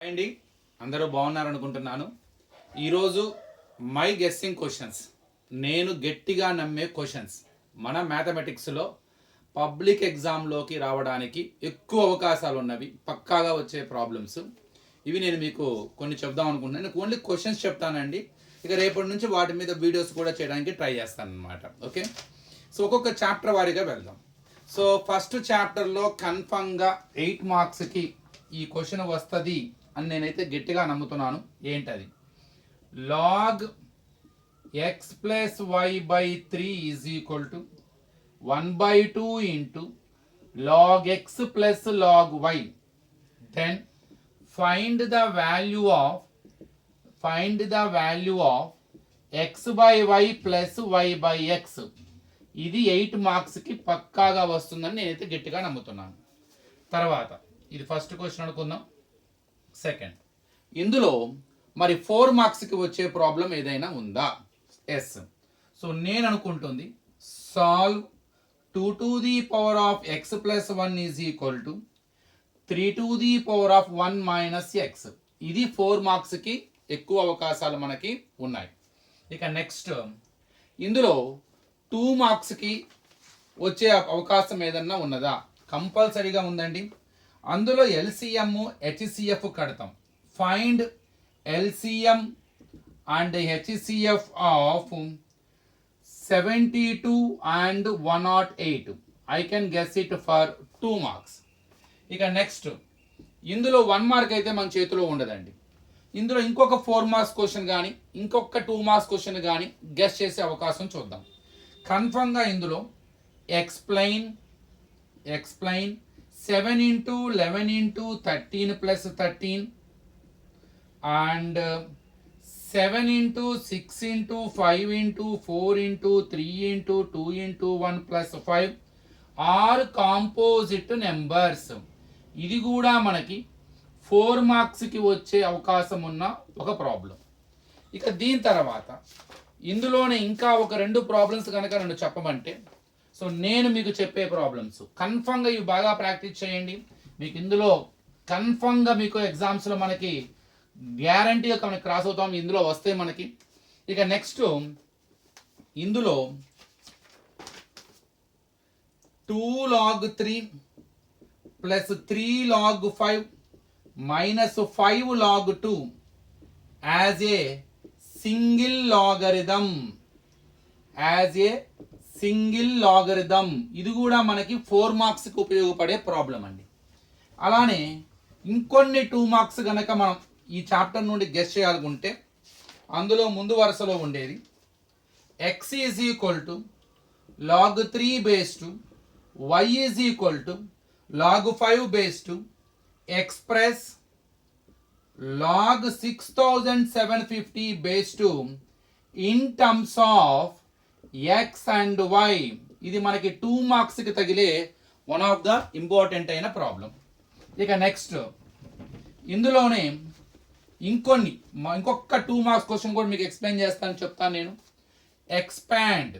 అండి అందరూ బాగున్నారు అనుకుంటున్నాను. ఈరోజు మై గెస్సింగ్ క్వశ్చన్స్, నేను గట్టిగా నమ్మే క్వశ్చన్స్ మన మ్యాథమెటిక్స్లో పబ్లిక్ ఎగ్జామ్లోకి రావడానికి ఎక్కువ అవకాశాలు ఉన్నవి, పక్కాగా వచ్చే ప్రాబ్లమ్స్ ఇవి. నేను మీకు కొన్ని చెప్దాం అనుకుంటున్నాను. నేను ఓన్లీ క్వశ్చన్స్ చెప్తానండి. ఇక రేపటి నుంచి వాటి మీద వీడియోస్ కూడా చేయడానికి ట్రై చేస్తాను అనమాట. ఓకే, సో ఒక్కొక్క చాప్టర్ వారీగా వెళ్దాం. సో ఫస్ట్ చాప్టర్లో కన్ఫర్మ్గా 8 మార్క్స్కి ఈ క్వశ్చన్ వస్తుంది అని నేనైతే గట్టిగా నమ్ముతున్నాను. ఏంటది? Log x plus y by 3 is equal to 1/2 into log x plus log y. Then find the value of x by y plus y by x. ఇది 8 మార్క్స్కి పక్కాగా వస్తుందని నేనైతే గట్టిగా నమ్ముతున్నాను. తర్వాత ఇది ఫస్ట్ క్వశ్చన్ అనుకుందాం. సెకండ్, ఇందులో మరి 4 మార్క్స్కి వచ్చే ప్రాబ్లం ఏదైనా ఉందా? ఎస్. సో నేను అనుకుంటుంది solve 2 to the power of x plus 1 is equal to 3 to the power of 1 minus x. ఇది 4 మార్క్స్కి ఎక్కువ అవకాశాలు మనకి ఉన్నాయి. ఇక నెక్స్ట్, ఇందులో 2 మార్క్స్కి వచ్చే అవకాశం ఏదన్నా ఉన్నదా? కంపల్సరీగా ఉందండి. అందులో ఎల్సిఎం హెచ్సిఎఫ్ కడతాం. Find LCM and HCF of 72 and 108. I can guess it for 2 marks. ఇక నెక్స్ట్, ఇందులో 1 మార్క్ అయితే మన చేతిలో ఉండదండి. ఇందులో ఇంకొక 4 మార్క్స్ క్వశ్చన్ కానీ ఇంకొక 2 మార్క్స్ క్వశ్చన్ కానీ గెస్ చేసే అవకాశం చూద్దాం. కన్ఫర్మ్గా ఇందులో explain 7 into 11 into 13 plus 13 and 7 into 6 into 5 into 4 into 3 into 2 into 1 plus 5 are composite numbers. ఇది కూడా మనకి 4 మార్క్స్కి వచ్చే అవకాశం ఉన్న ఒక ప్రాబ్లం. ఇక దీని తర్వాత ఇందులోనే ఇంకా ఒక 2 ప్రాబ్లమ్స్ కనుక నన్ను చెప్పమంటే, సో నేను మీకు చెప్పే ప్రాబ్లమ్స్ కన్ఫర్మ్గా ఇవి బాగా ప్రాక్టీస్ చేయండి. మీకు ఇందులో కన్ఫర్మ్గా మీకు ఎగ్జామ్స్లో మనకి గ్యారంటీగా మనకి క్రాస్ అవుతాం, ఇందులో వస్తే మనకి. ఇక నెక్స్ట్, ఇందులో 2 log 3 plus 3 log 5 minus 5 log 2 as a single logarithm. ఇది కూడా మనకి 4 మార్క్స్కి ఉపయోగపడే ప్రాబ్లం అండి. అలానే ఇంకొన్ని 2 మార్క్స్ కనుక మనం ఈ చాప్టర్ నుండి గెస్ చేయాలనుకుంటే, అందులో ముందు వరుసలో ఉండేది x is equal to log 3 base to y is equal to log 5 base to express log 6750 base to in terms of x and y. ఇది మనకి 2 మార్క్స్కి తగిలే వన్ ఆఫ్ ద ఇంపార్టెంట్ అయిన ప్రాబ్లం. ఇక నెక్స్ట్, ఇందులోనే ఇంకొక 2 మార్క్స్ క్వశ్చన్ కూడా మీకు ఎక్స్ప్లెయిన్ చేస్తాను, చెప్తాను నేను. Expand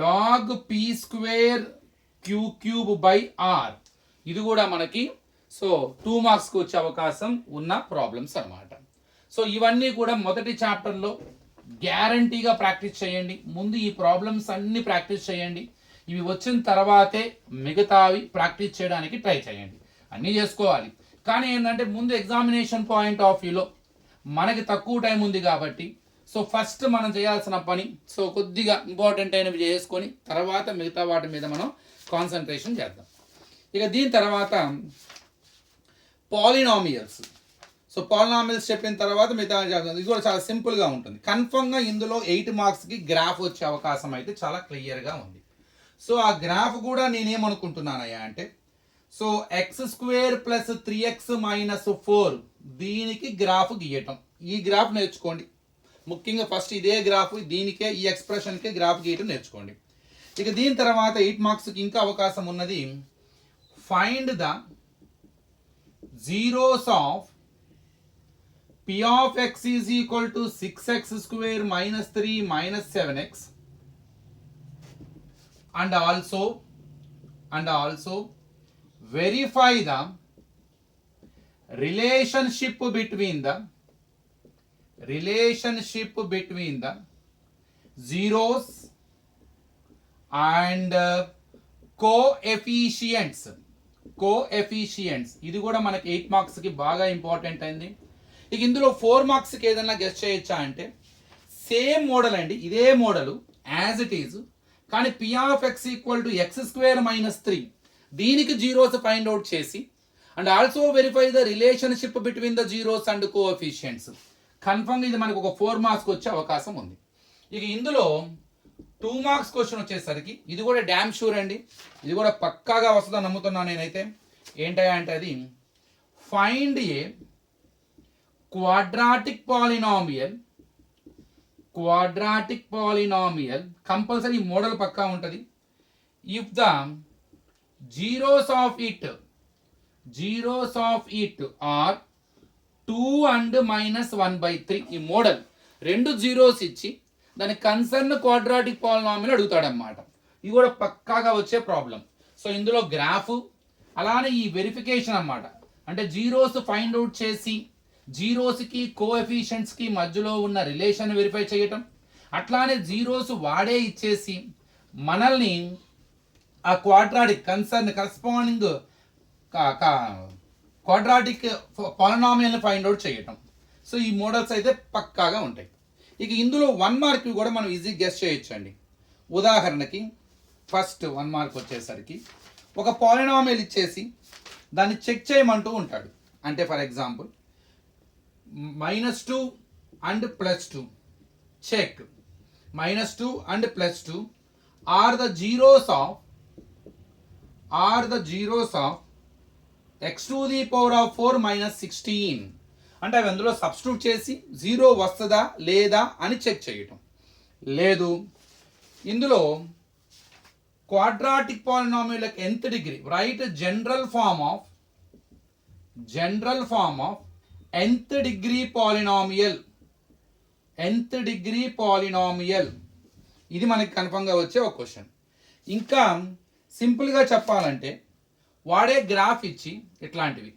log p square q cube by r. ఇది కూడా మనకి 2 మార్క్స్కి వచ్చే అవకాశం ఉన్న ప్రాబ్లమ్స్ అన్నమాట. సో ఇవన్నీ కూడా మొదటి చాప్టర్లో గ్యారంటీగా ప్రాక్టీస్ చేయండి. ముందు ఈ ప్రాబ్లమ్స్ అన్ని ప్రాక్టీస్ చేయండి. ఇవి వచ్చిన తర్వాతే మిగతావి ప్రాక్టీస్ చేయడానికి ట్రై చేయండి. అన్నీ చేసుకోవాలి, కానీ ఏంటంటే ముందు ఎగ్జామినేషన్ పాయింట్ ఆఫ్ వ్యూలో మనకి తక్కువ టైం ఉంది కాబట్టి, సో ఫస్ట్ మనం చేయాల్సిన పని కొద్దిగా ఇంపార్టెంట్ అయినవి చేసుకొని తర్వాత మిగతా వాటి మీద మనం కాన్సన్ట్రేషన్ చేద్దాం. ఇక దీని తర్వాత పాలినామియల్స్. సో పాలినామియల్స్ చెప్పిన తర్వాత మిగతా ఇది కూడా చాలా సింపుల్గా ఉంటుంది. కన్ఫర్మ్గా ఇందులో 8 మార్క్స్కి గ్రాఫ్ వచ్చే అవకాశం అయితే చాలా క్లియర్గా ఉంది. సో ఆ గ్రాఫ్ కూడా నేనేమనుకుంటున్నానయ్యా అంటే, so X square plus 3x minus 4 దీనికి గ్రాఫ్ గీయటం. ఈ గ్రాఫ్ నేర్చుకోండి ముఖ్యంగా. ఫస్ట్ ఇదే గ్రాఫ్, దీనికే ఈ ఎక్స్ప్రెషన్కి గ్రాఫ్ గీయటం నేర్చుకోండి. ఇక దీని తర్వాత 8 మార్క్స్కి ఇంకా అవకాశం ఉన్నది, find the zeros of p of x is equal to 6x square minus 3 minus 7x and also verify the relationship between the zeros and coefficients. ఇది కూడా మనకి 8 మార్క్స్కి బాగా ఇంపార్టెంట్ అయింది. ఇక ఇందులో 4 మార్క్స్కి ఏదైనా గెస్ట్ చేయొచ్చా అంటే సేమ్ మోడల్ అండి, ఇదే మోడల్ యాజ్ ఇట్ ఈజ్, కానీ p of x equal to x2 - 3 దీనికి జీరోస్ ఫైండ్ అవుట్ చేసి and also verify the relationship between the zeros and coefficients. Confirm ఇది మనకు ఒక 4 మార్క్స్కి వచ్చే అవకాశం ఉంది. ఇక ఇందులో 2 మార్క్స్ క్వశ్చన్ వచ్చేసరికి ఇది కూడా డ్యామ్ షూర్ అండి, ఇది కూడా పక్కాగా వస్తుందని నమ్ముతున్నాను నేనైతే. ఏంటంటే అంటే అది find a quadratic polynomial compulsory model పక్కా ఉంటుంది. If the zeros of it are 2 and -1/3. ఈ మోడల్ 2 జీరోస్ ఇచ్చి దాని కన్సర్న్ క్వాడ్రాటిక్ పాలినామియల్ అడుగుతాడనమాట. ఇది కూడా పక్కాగా వచ్చే ప్రాబ్లం. సో ఇందులో గ్రాఫ్ అలానే ఈ వెరిఫికేషన్ అన్నమాట, అంటే జీరోస్ ఫైండ్ అవుట్ చేసి జీరోస్కి కోఎఫిషియెంట్స్కి మధ్యలో ఉన్న రిలేషన్ వెరిఫై చేయటం, అట్లానే జీరోస్ వాడే ఇచ్చేసి మనల్ని ఆ క్వాడ్రాటిక్ కన్సర్న్ కరస్పాండింగ్ క్వాడ్రాటిక్ పాలినామియల్ని ఫైండ్ అవుట్ చేయటం. సో ఈ మోడల్స్ అయితే పక్కాగా ఉంటాయి. ఇక ఇందులో 1 మార్క్ కూడా మనం ఈజీ గెస్ చేయొచ్చండి. ఉదాహరణకి ఫస్ట్ 1 మార్క్ వచ్చేసరికి ఒక పాలినామియల్ ఇచ్చేసి దాన్ని చెక్ చేయమంటూ ఉంటాడు. అంటే for example -2 and +2 check. -2 and +2 are the zeros of x⁴ - 16. అంటే అవి అందులో సబ్స్టిట్యూట్ చేసి 0 వస్తుందా లేదా అని చెక్ చేయటం. లేదు ఇందులో quadratic polynomial nth degree right general form of nth degree polynomial. ఇది మనకి కన్ఫర్మ్గా వచ్చే ఒక క్వశ్చన్. ఇంకా సింపుల్గా చెప్పాలంటే వాడే గ్రాఫ్ ఇచ్చి ఇట్లాంటివి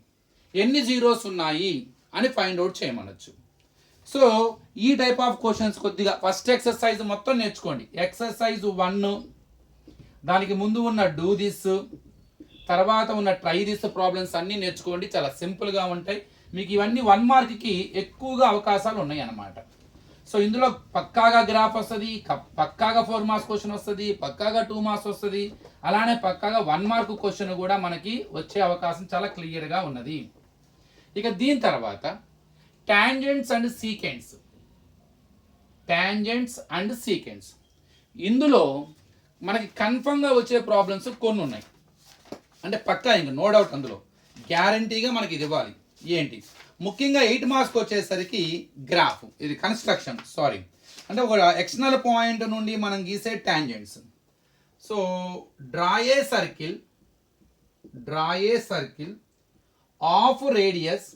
ఎన్ని జీరోస్ ఉన్నాయి అని ఫైండ్ అవుట్ చేయమనొచ్చు. సో ఈ టైప్ ఆఫ్ క్వశ్చన్స్ కొద్దిగా ఫస్ట్ ఎక్సర్సైజ్ మొత్తం నేర్చుకోండి. ఎక్సర్సైజ్ 1 దానికి ముందు ఉన్న డూ దిస్, తర్వాత ఉన్న ట్రై దిస్ ప్రాబ్లమ్స్ అన్నీ నేర్చుకోండి. చాలా సింపుల్గా ఉంటాయి. మీకు ఇవన్నీ 1 మార్క్కి ఎక్కువగా అవకాశాలు ఉన్నాయి అన్నమాట. సో ఇందులో పక్కాగా గ్రాఫ్ వస్తుంది, పక్కాగా 4 మార్క్స్ క్వశ్చన్ వస్తుంది, పక్కాగా 2 మార్క్స్ వస్తుంది, అలానే పక్కాగా 1 మార్క్ క్వశ్చన్ కూడా మనకి వచ్చే అవకాశం చాలా క్లియర్గా ఉన్నది. ఇక దీని తర్వాత టాంజెంట్స్ అండ్ సీకెంట్స్. ఇందులో మనకి కన్ఫర్మ్గా వచ్చే ప్రాబ్లమ్స్ కొన్ని ఉన్నాయి, అంటే పక్కా ఇంకా నో డౌట్ అందులో గ్యారంటీగా మనకి ఇది ఇవ్వాలి. ఏంటి ముఖ్యంగా 8 మార్క్స్కి వచ్చేసరికి గ్రాఫ్, ఇది కన్స్ట్రక్షన్ అంటే ఒక ఎక్స్టర్నల్ పాయింట్ నుండి మనం గీసే tangents. So draw A circle of radius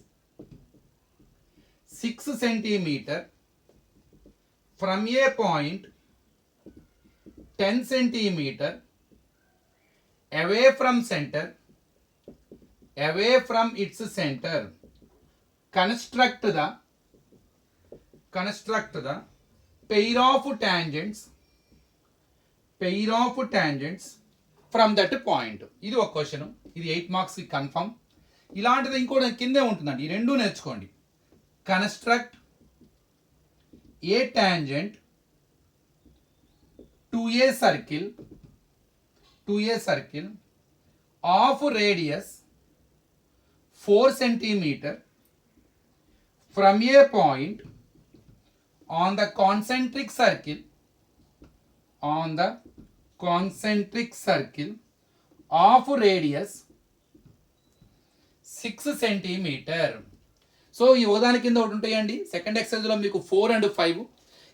6 centimeter from A point 10 centimeter away from its center. Construct the pair of tangents from that point. ఇది ఒక క్వశ్చన్, ఇది 8 మార్క్స్కి కన్ఫర్మ్. ఇలాంటిది ఇంకోటి కిందే ఉంటుందండి, ఈ రెండు నేర్చుకోండి. Construct a tangent to A circle of radius 4 centimeter from a point on the concentric circle of radius 6 centimeter. So ఈ ఉదాహరణ కింద ఒకటి ఉంటాయండి. సెకండ్ ఎక్సర్సైజ్లో మీకు 4 and 5.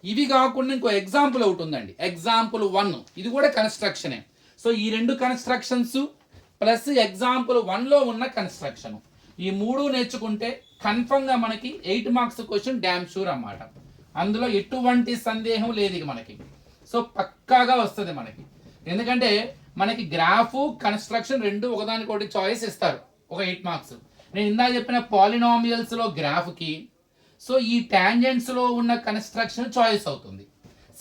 ఇవి కాకుండా ఇంకో ఎగ్జాంపుల్ ఒకటి ఉందండి, ఎగ్జాంపుల్ 1. ఇది కూడా కన్స్ట్రక్షనే. సో ఈ 2 కన్స్ట్రక్షన్స్ ప్లస్ ఎగ్జాంపుల్ 1లో ఉన్న కన్స్ట్రక్షన్, ఈ 3 నేర్చుకుంటే కన్ఫర్మ్గా మనకి 8 మార్క్స్ క్వశ్చన్ డ్యామ్ షూర్ అన్నమాట. అందులో ఎటువంటి సందేహం లేదు ఇక మనకి. సో పక్కాగా వస్తుంది మనకి, ఎందుకంటే మనకి గ్రాఫ్ కన్స్ట్రక్షన్ 2 ఒకదానికొకటి చాయిస్ ఇస్తారు ఒక 8 మార్క్స్. నేను ఇందాక చెప్పిన పాలినామియల్స్లో గ్రాఫ్కి సో ఈ ట్యాంజెంట్స్లో ఉన్న కన్స్ట్రక్షన్ చాయిస్ అవుతుంది.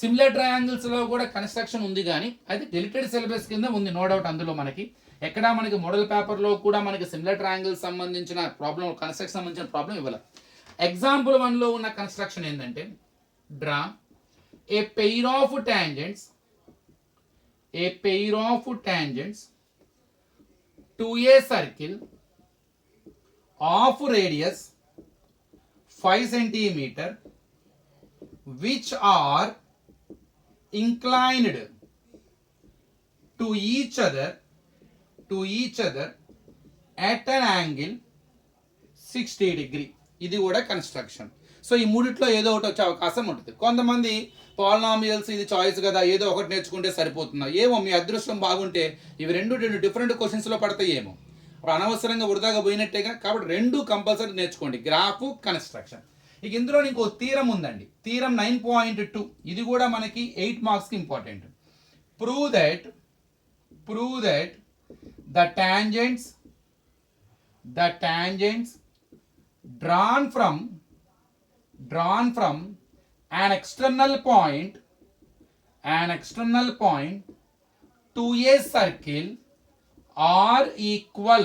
సిమిలర్ ట్రయాంగిల్స్లో కూడా కన్స్ట్రక్షన్ ఉంది, కానీ అది డెలిటెడ్ సిలబస్ కింద ఉంది, నో డౌట్. అందులో మనకి ఎక్కడా మనకి మోడల్ పేపర్లో కూడా మనకి సిమిలర్ ట్రయాంగిల్స్ సంబంధించిన ప్రాబ్లం, కన్స్ట్రక్షన్ సంబంధించిన ప్రాబ్లం ఇవ్వాలి. ఎగ్జాంపుల్ 1లో ఉన్న కన్స్ట్రక్షన్ ఏంటంటే, draw a pair of tangents to a circle of radius 5 centimeter which are inclined to each other at an angle 60 degree. ఇది కూడా కన్స్ట్రక్షన్. సో ఈ మూడిట్లో ఏదో ఒకటి వచ్చే అవకాశం ఉంటుంది. కొంతమంది పాలినామియల్స్ ఇది చాయిస్ కదా, ఏదో ఒకటి నేర్చుకుంటే సరిపోతుందా, ఏమో మీ అదృష్టం బాగుంటే ఇవి రెండు డిఫరెంట్ క్వశ్చన్స్లో పడతాయి, ఏమో అనవసరంగా వృధాగా పోయినట్టేగా. కాబట్టి రెండు కంపల్సరీ నేర్చుకోండి, గ్రాఫ్, కన్స్ట్రక్షన్. ఇక ఇందులో ఇంకో థీరం ఉందండి, థీరం 9.2. ఇది కూడా మనకి 8 మార్క్స్కి important. Prove that the tangents drawn from an external point to a circle are equal.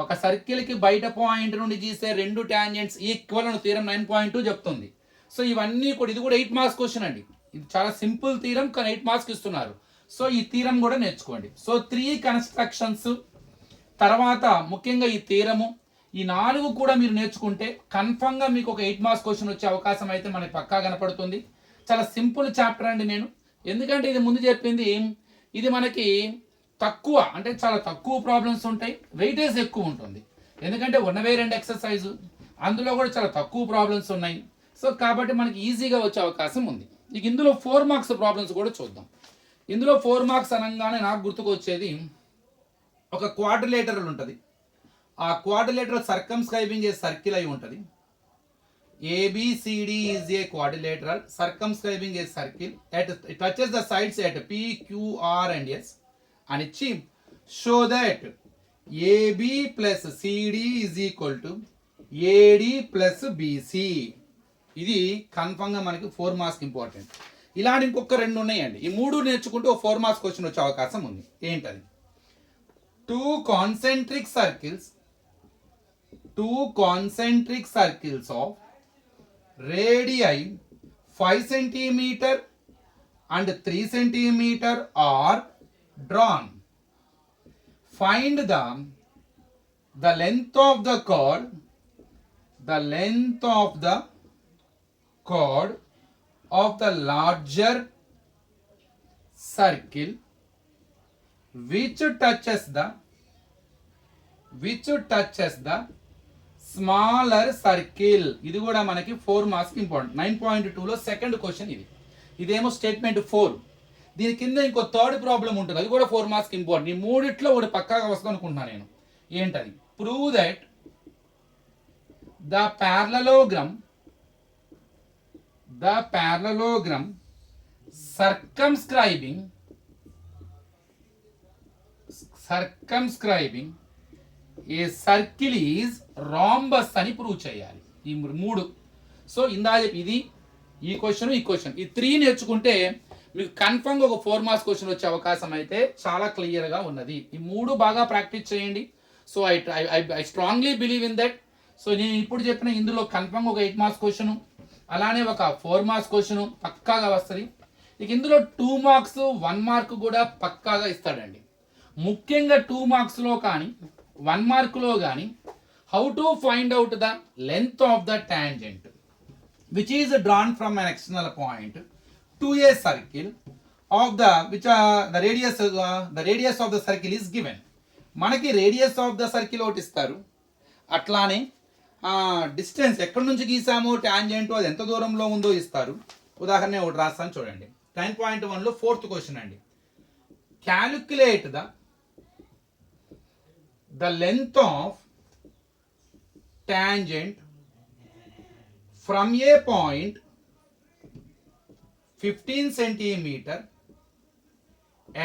ఒక సర్కిల్ కి బయట పాయింట్ నుండి గీసే రెండు టాంజెంట్స్ ఈక్వల్ అని థీరం 9.2 చెప్తుంది. సో ఇవన్నీ కూడా, ఇది కూడా 8 మార్క్స్ క్వశ్చన్ అండి. ఇది చాలా సింపుల్ థీరం, కానీ 8 మార్క్స్ ఇస్తున్నారు. సో ఈ థీరం కూడా నేర్చుకోండి. సో 3 కన్స్ట్రక్షన్స్, తర్వాత ముఖ్యంగా ఈ థీరము, ఈ 4 కూడా మీరు నేర్చుకుంటే కన్ఫర్మ్గా మీకు ఒక 8 మార్క్స్ క్వశ్చన్ వచ్చే అవకాశం అయితే మనకి పక్కా కనపడుతుంది. చాలా సింపుల్ చాప్టర్ అండి. నేను ఎందుకంటే ఇది ముందు చెప్పింది, ఇది మనకి తక్కువ, అంటే చాలా తక్కువ ప్రాబ్లమ్స్ ఉంటాయి, వెయిటేజ్ ఎక్కువ ఉంటుంది. ఎందుకంటే 1/2 ఎక్సర్సైజు, అందులో కూడా చాలా తక్కువ ప్రాబ్లమ్స్ ఉన్నాయి. సో కాబట్టి మనకి ఈజీగా వచ్చే అవకాశం ఉంది. ఇక ఇందులో 4 మార్క్స్ ప్రాబ్లమ్స్ కూడా చూద్దాం. ఇందులో 4 మార్క్స్ అనగానే నాకు గుర్తుకొచ్చేది, ఒక క్వాడ్రిలేటరల్ ఉంటుంది. ఆ క్వాడ్రిలేటరల్ సర్కమ్స్క్రైబింగ్ ఏ సర్కిల్ అయి ఉంటుంది. ABCD is a quadrilateral circumscribing a circle at it touches the sides at P, Q, R and S and ఇచ్చి show that AB plus CD is equal to AD plus BC. ఇది కన్ఫర్మ్గా మనకి 4 marks important. ఇలాంటి ఇంకొక 2 ఉన్నాయండి. ఈ 3 నేర్చుకుంటే ఒక 4 మార్క్స్ క్వశ్చన్ వచ్చే అవకాశం ఉంది. ఏంటది? Two concentric circles of radii 5 cm and 3 cm are drawn. Find the length of the chord of the larger circle which touches the smaller circle. ఇది కూడా మనకి 4 మార్క్స్ ఇంపార్టెంట్. 9.2లో సెకండ్ క్వశ్చన్ ఇది. ఇదేమో statement 4. దీని కింద ఇంకో థర్డ్ ప్రాబ్లం ఉంటుంది, అది కూడా 4 మార్క్స్ ఇంపార్టెంట్. ఈ మూడిట్లో ఒకటి పక్కాగా వస్తుంది అనుకుంటున్నాను నేను. ఏంటది? Prove that the parallelogram circumscribing a circle is rhombus అని ప్రూవ్ చేయాలి. ఈ 3. సో ఇందాక ఇది, ఈ క్వశ్చన్, ఈ 3 నేర్చుకుంటే మీకు కన్ఫర్మ్గా ఒక 4 మార్క్స్ క్వశ్చన్ వచ్చే అవకాశం అయితే చాలా క్లియర్గా ఉన్నది. ఈ 3 బాగా ప్రాక్టీస్ చేయండి. So I strongly believe in that. So నేను ఇప్పుడు చెప్పిన ఇందులో కన్ఫర్మ్గా ఒక 8 మార్క్స్ క్వశ్చన్, అలానే ఒక 4 మార్క్స్ క్వశ్చన్ పక్కాగా వస్తుంది. ఇక ఇందులో 2 మార్క్స్ 1 మార్క్ కూడా పక్కాగా ఇస్తాడండి. ముఖ్యంగా 2 మార్క్స్లో కానీ 1 మార్కులో కానీ how to find out the length of the tangent which is drawn from an external point to A circle of the which the radius of the circle is given. మనకి radius of the circle ఒకటి ఇస్తారు, అట్లానే distance ఎక్కడి నుంచి గీసామో tangent అది ఎంత దూరంలో ఉందో ఇస్తారు. ఉదాహరణ ఒకటి రాస్తాను చూడండి. 10.1లో 4th క్వశ్చన్ అండి. Calculate the length of tangent from a point 15 centimeter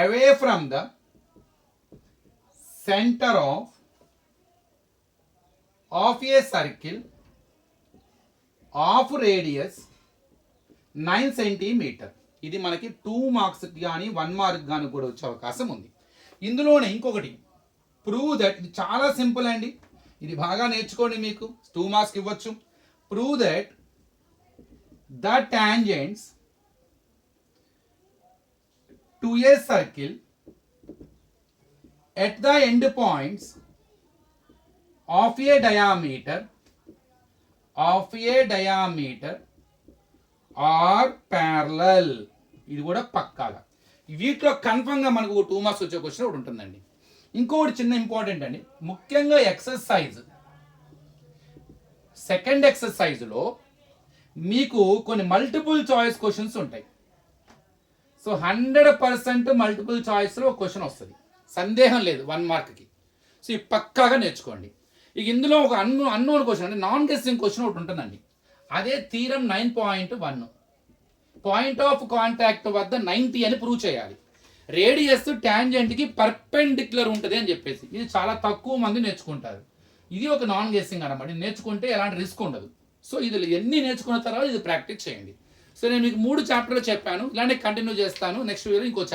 away from the center of of a circle of radius 9 centimetre. ఇది మనకి 2 మార్క్స్కి కానీ 1 మార్క్ కానీ కూడా వచ్చే అవకాశం ఉంది. ఇందులోనే ఇంకొకటి ప్రూవ్ దట్, ఇది చాలా సింపుల్ అండి, ఇది బాగా నేర్చుకోండి, మీకు 2 మార్క్స్ ఇవ్వచ్చు. Prove that the tangents to a circle at the end points of a diameter are parallel. ఇది కూడా పక్కాగా వీటిలో కన్ఫర్మ్ గా మనకు 2 మార్క్స్ వచ్చే క్వశ్చన్ ఒకటి ఉంటుందండి. ఇంకొకటి చిన్న ఇంపార్టెంట్ అండి, ముఖ్యంగా ఎక్సర్సైజ్ సెకండ్ ఎక్సర్సైజ్లో మీకు కొన్ని మల్టిపుల్ చాయిస్ క్వశ్చన్స్ ఉంటాయి. సో 100% మల్టిపుల్ చాయిస్లో ఒక క్వశ్చన్ వస్తుంది, సందేహం లేదు 1 మార్క్కి. సో ఇది పక్కాగా నేర్చుకోండి. ఇక ఇందులో ఒక అన్నోన్ క్వశ్చన్ అంటే నాన్ గెస్సింగ్ క్వశ్చన్ ఒకటి ఉంటుందండి. అదే థీరం 9.1 పాయింట్ ఆఫ్ కాంటాక్ట్ వద్ద 90 అని ప్రూవ్ చేయాలి. రేడియస్ టాంజెంట్కి పర్పెండిక్యులర్ ఉంటుంది అని చెప్పేసి, ఇది చాలా తక్కువ మంది నేర్చుకుంటారు. ఇది ఒక నాన్ గెస్సింగ్ అనమాట. ఇది నేర్చుకుంటే ఎలాంటి రిస్క్ ఉండదు. సో ఇది ఎన్ని నేర్చుకున్న తర్వాత ఇది ప్రాక్టీస్ చేయండి. సో నేను మీకు 3 చాప్టర్లు చెప్పాను, ఇలానే కంటిన్యూ చేస్తాను. నెక్స్ట్ వీడియో ఇంకో